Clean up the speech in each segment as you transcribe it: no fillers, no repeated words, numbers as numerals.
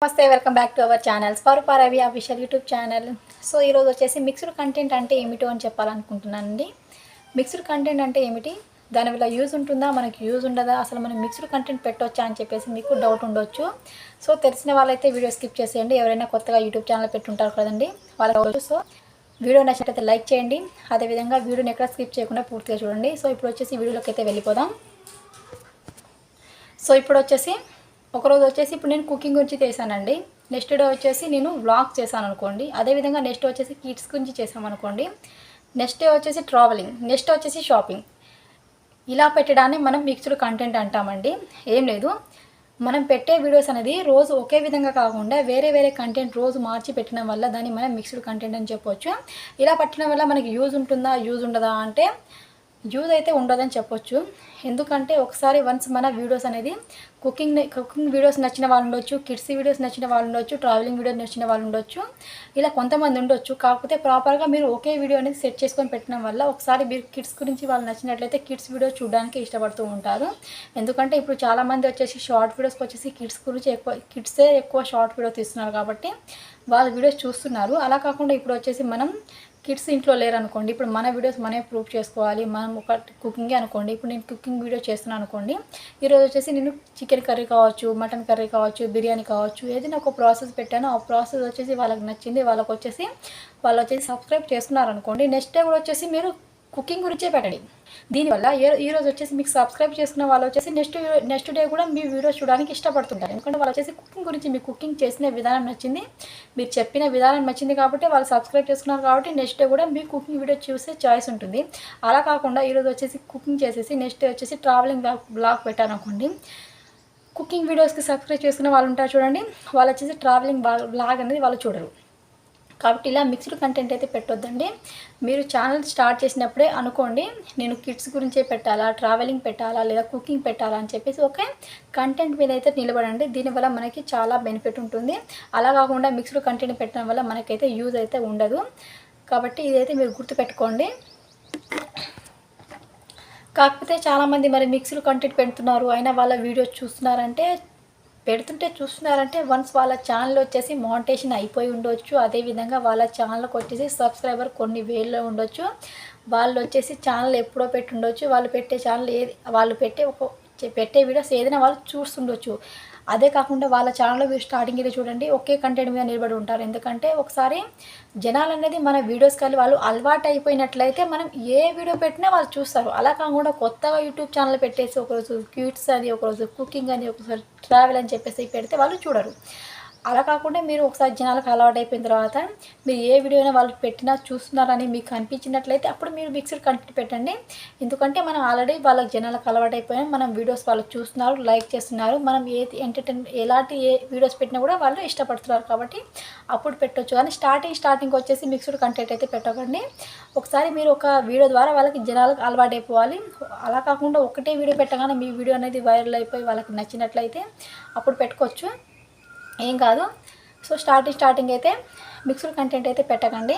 నమస్తే, welcome back to our channel స్వరూపారవి official YouTube channel. So ఈరోజు వచ్చేసి మిక్స్డ్ కంటెంట్ అంటే ఏమిటో అని చెప్పాలనుకుంటున్నానండి. మిక్స్డ్ కంటెంట్ అంటే ఏమిటి, దానివల్ల యూజ్ ఉంటుందా, మనకి యూజ్ ఉండదా, అసలు మనం మిక్స్డ్ కంటెంట్ పెట్టవచ్చా అని చెప్పేసి మీకు డౌట్ ఉండొచ్చు. సో తెలిసిన వాళ్ళైతే వీడియో స్కిప్ చేసేయండి. ఎవరైనా కొత్తగా యూట్యూబ్ ఛానల్ పెట్టుంటారు కదండి వాళ్ళకి. సో వీడియో నచ్చినట్లయితే లైక్ చేయండి. అదేవిధంగా వీడియోని ఎక్కడ స్కిప్ చేయకుండా పూర్తిగా చూడండి. సో ఇప్పుడు వచ్చేసి వీడియోలోకి అయితే వెళ్ళిపోదాం. సో ఇప్పుడు వచ్చేసి ఒకరోజు వచ్చేసి ఇప్పుడు నేను కుకింగ్ గురించి చేశానండి. నెక్స్ట్ డే వచ్చేసి నేను వ్లాగ్ చేశాను అనుకోండి. అదేవిధంగా నెక్స్ట్ వచ్చేసి కిడ్స్ గురించి చేసామనుకోండి. నెక్స్ట్ డే వచ్చేసి ట్రావెలింగ్, నెక్స్ట్ వచ్చేసి షాపింగ్. ఇలా పెట్టడాన్ని మనం మిక్స్డ్ కంటెంట్ అంటామండి. ఏం లేదు, మనం పెట్టే వీడియోస్ అనేది రోజు ఒకే విధంగా కాకుండా వేరే వేరే కంటెంట్ రోజు మార్చి పెట్టడం వల్ల దాన్ని మనం మిక్స్డ్ కంటెంట్ అని చెప్పొచ్చు. ఇలా పెట్టడం వల్ల మనకి యూజ్ ఉంటుందా, యూజ్ ఉండదా అంటే యూజ్ అయితే ఉండదని చెప్పొచ్చు. ఎందుకంటే ఒకసారి వన్స్ మన వీడియోస్ అనేది కుకింగ్ వీడియోస్ నచ్చిన వాళ్ళు ఉండొచ్చు, కిడ్స్ వీడియోస్ నచ్చిన వాళ్ళు ఉండొచ్చు, ట్రావెలింగ్ వీడియోస్ నచ్చిన వాళ్ళు ఉండొచ్చు, ఇలా కొంతమంది ఉండొచ్చు. కాకపోతే ప్రాపర్గా మీరు ఒకే వీడియో అనేది సెట్ చేసుకొని పెట్టడం వల్ల ఒకసారి మీరు కిడ్స్ గురించి వాళ్ళు నచ్చినట్లయితే కిడ్స్ వీడియో చూడడానికి ఇష్టపడుతూ ఉంటారు. ఎందుకంటే ఇప్పుడు చాలామంది వచ్చేసి షార్ట్ వీడియోస్కి వచ్చేసి కిడ్స్ గురించి కిడ్సే ఎక్కువ షార్ట్ వీడియో తీస్తున్నారు కాబట్టి వాళ్ళ వీడియోస్ చూస్తున్నారు. అలా కాకుండా ఇప్పుడు వచ్చేసి మనం కిడ్స్ ఇంట్లో లేరు అనుకోండి, ఇప్పుడు మన వీడియోస్ మనమే ప్రూఫ్ చేసుకోవాలి. మనం ఒక కుకింగే అనుకోండి, ఇప్పుడు నేను కుకింగ్ వీడియో చేస్తున్నాను అనుకోండి. ఈరోజు వచ్చేసి నేను చికెన్ కర్రీ కావచ్చు, మటన్ కర్రీ కావచ్చు, బిర్యానీ కావచ్చు, ఏదైనా ఒక ప్రాసెస్ పెట్టాను. ఆ ప్రాసెస్ వచ్చేసి వాళ్ళకి నచ్చింది, వాళ్ళు వచ్చేసి సబ్స్క్రైబ్ చేసుకున్నారు అనుకోండి. నెక్స్ట్ డే కూడా వచ్చేసి మీరు కుకింగ్ గురించే పెట్టండి. దీనివల్ల ఈరోజు వచ్చేసి మీకు సబ్స్క్రైబ్ చేసుకున్న వాళ్ళు వచ్చేసి నెక్స్ట్ డే కూడా మీ వీడియోస్ చూడడానికి ఇష్టపడుతుంటారు. ఎందుకంటే వాళ్ళు వచ్చేసి కుకింగ్ గురించి, మీ కుకింగ్ చేసిన విధానం నచ్చింది, మీరు చెప్పిన విధానం నచ్చింది కాబట్టి వాళ్ళు సబ్స్క్రైబ్ చేసుకున్నారు. కాబట్టి నెక్స్ట్ డే కూడా మీ కుకింగ్ వీడియో చూసే చాయిస్ ఉంటుంది. అలా కాకుండా ఈరోజు వచ్చేసి కుకింగ్ చేసేసి నెక్స్ట్ డే వచ్చేసి ట్రావెలింగ్ బ్లాగ్ పెట్టాను అనుకోండి. కుకింగ్ వీడియోస్కి సబ్స్క్రైబ్ చేసుకున్న వాళ్ళు ఉంటారు చూడండి, వాళ్ళు వచ్చేసి ట్రావెలింగ్ బ్లాగ్ అనేది వాళ్ళు చూడరు. కాబట్టి ఇలా మిక్స్డ్ కంటెంట్ అయితే పెట్టొద్దండి. మీరు ఛానల్ స్టార్ట్ చేసినప్పుడే అనుకోండి, నేను కిడ్స్ గురించే పెట్టాలా, ట్రావెలింగ్ పెట్టాలా, లేదా కుకింగ్ పెట్టాలా అని చెప్పేసి ఓకే కంటెంట్ మీద అయితే నిలబడండి. దీనివల్ల మనకి చాలా బెనిఫిట్ ఉంటుంది. అలా కాకుండా మిక్స్డ్ కంటెంట్ పెట్టడం వల్ల మనకైతే యూజ్ అయితే ఉండదు. కాబట్టి ఇదైతే మీరు గుర్తుపెట్టుకోండి. కాకపోతే చాలామంది మరి మిక్స్డ్ కంటెంట్ పెడుతున్నారు, అయినా వాళ్ళ వీడియోస్ చూస్తున్నారంటే వన్స్ వాళ్ళ ఛానల్ వచ్చేసి మానిటైజేషన్ అయిపోయి ఉండొచ్చు. అదేవిధంగా వాళ్ళ ఛానల్కి వచ్చేసి సబ్స్క్రైబర్ కొన్ని వేల్లో ఉండొచ్చు. వాళ్ళు వచ్చేసి ఛానల్ ఎప్పుడో పెట్టి ఉండొచ్చు. వాళ్ళు పెట్టే వీడియోస్ ఏదైనా వాళ్ళు చూస్తుండొచ్చు. అదే కాకుండా వాళ్ళ ఛానల్లో మీరు స్టార్టింగ్ అయితే చూడండి ఒకే కంటెంట్ మీద నిలబడి ఉంటారు. ఎందుకంటే ఒకసారి జనాలు అనేది మన వీడియోస్కి వెళ్ళి వాళ్ళు అలవాటు అయిపోయినట్లయితే మనం ఏ వీడియో పెట్టినా వాళ్ళు చూస్తారు. అలా కాకుండా కొత్తగా యూట్యూబ్ ఛానల్ పెట్టేసి ఒకరోజు కిడ్స్ అని, ఒకరోజు కుకింగ్ అని, ఒకసారి ట్రావెల్ అని చెప్పేసి పెడితే వాళ్ళు చూడరు. అలా కాకుండా మీరు ఒకసారి జనాలకు అలవాటు అయిపోయిన తర్వాత మీరు ఏ వీడియో అయినా వాళ్ళు పెట్టినా చూస్తున్నారని మీకు అనిపించినట్లయితే అప్పుడు మీరు మిక్స్డ్ కంటెంట్ పెట్టండి. ఎందుకంటే మనం ఆల్రెడీ వాళ్ళకి జనాలకు అలవాటు అయిపోయాం, మనం వీడియోస్ వాళ్ళు చూస్తున్నారు, లైక్ చేస్తున్నారు, మనం ఎలాంటి వీడియోస్ పెట్టినా కూడా వాళ్ళు ఇష్టపడుతున్నారు కాబట్టి అప్పుడు పెట్టవచ్చు. కానీ స్టార్టింగ్ వచ్చేసి మిక్స్డ్ కంటెంట్ అయితే పెట్టకండి. ఒకసారి మీరు ఒక వీడియో ద్వారా వాళ్ళకి జనాలకు అలవాటు అయిపోవాలి. అలా కాకుండా ఒకటే వీడియో పెట్టగానే మీ వీడియో అనేది వైరల్ అయిపోయి వాళ్ళకి నచ్చినట్లయితే అప్పుడు పెట్టుకోవచ్చు, ఏం కాదు. సో స్టార్టింగ్ అయితే మిక్స్డ్ కంటెంట్ అయితే పెట్టకండి.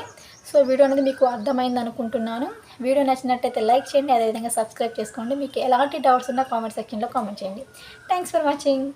సో వీడియో అనేది మీకు అర్థమైంది అనుకుంటున్నాను. వీడియో నచ్చినట్టయితే లైక్ చేయండి, అదేవిధంగా సబ్స్క్రైబ్ చేసుకోండి. మీకు ఎలాంటి డౌట్స్ ఉన్నా కామెంట్ సెక్షన్లో కామెంట్ చేయండి. Thanks for watching.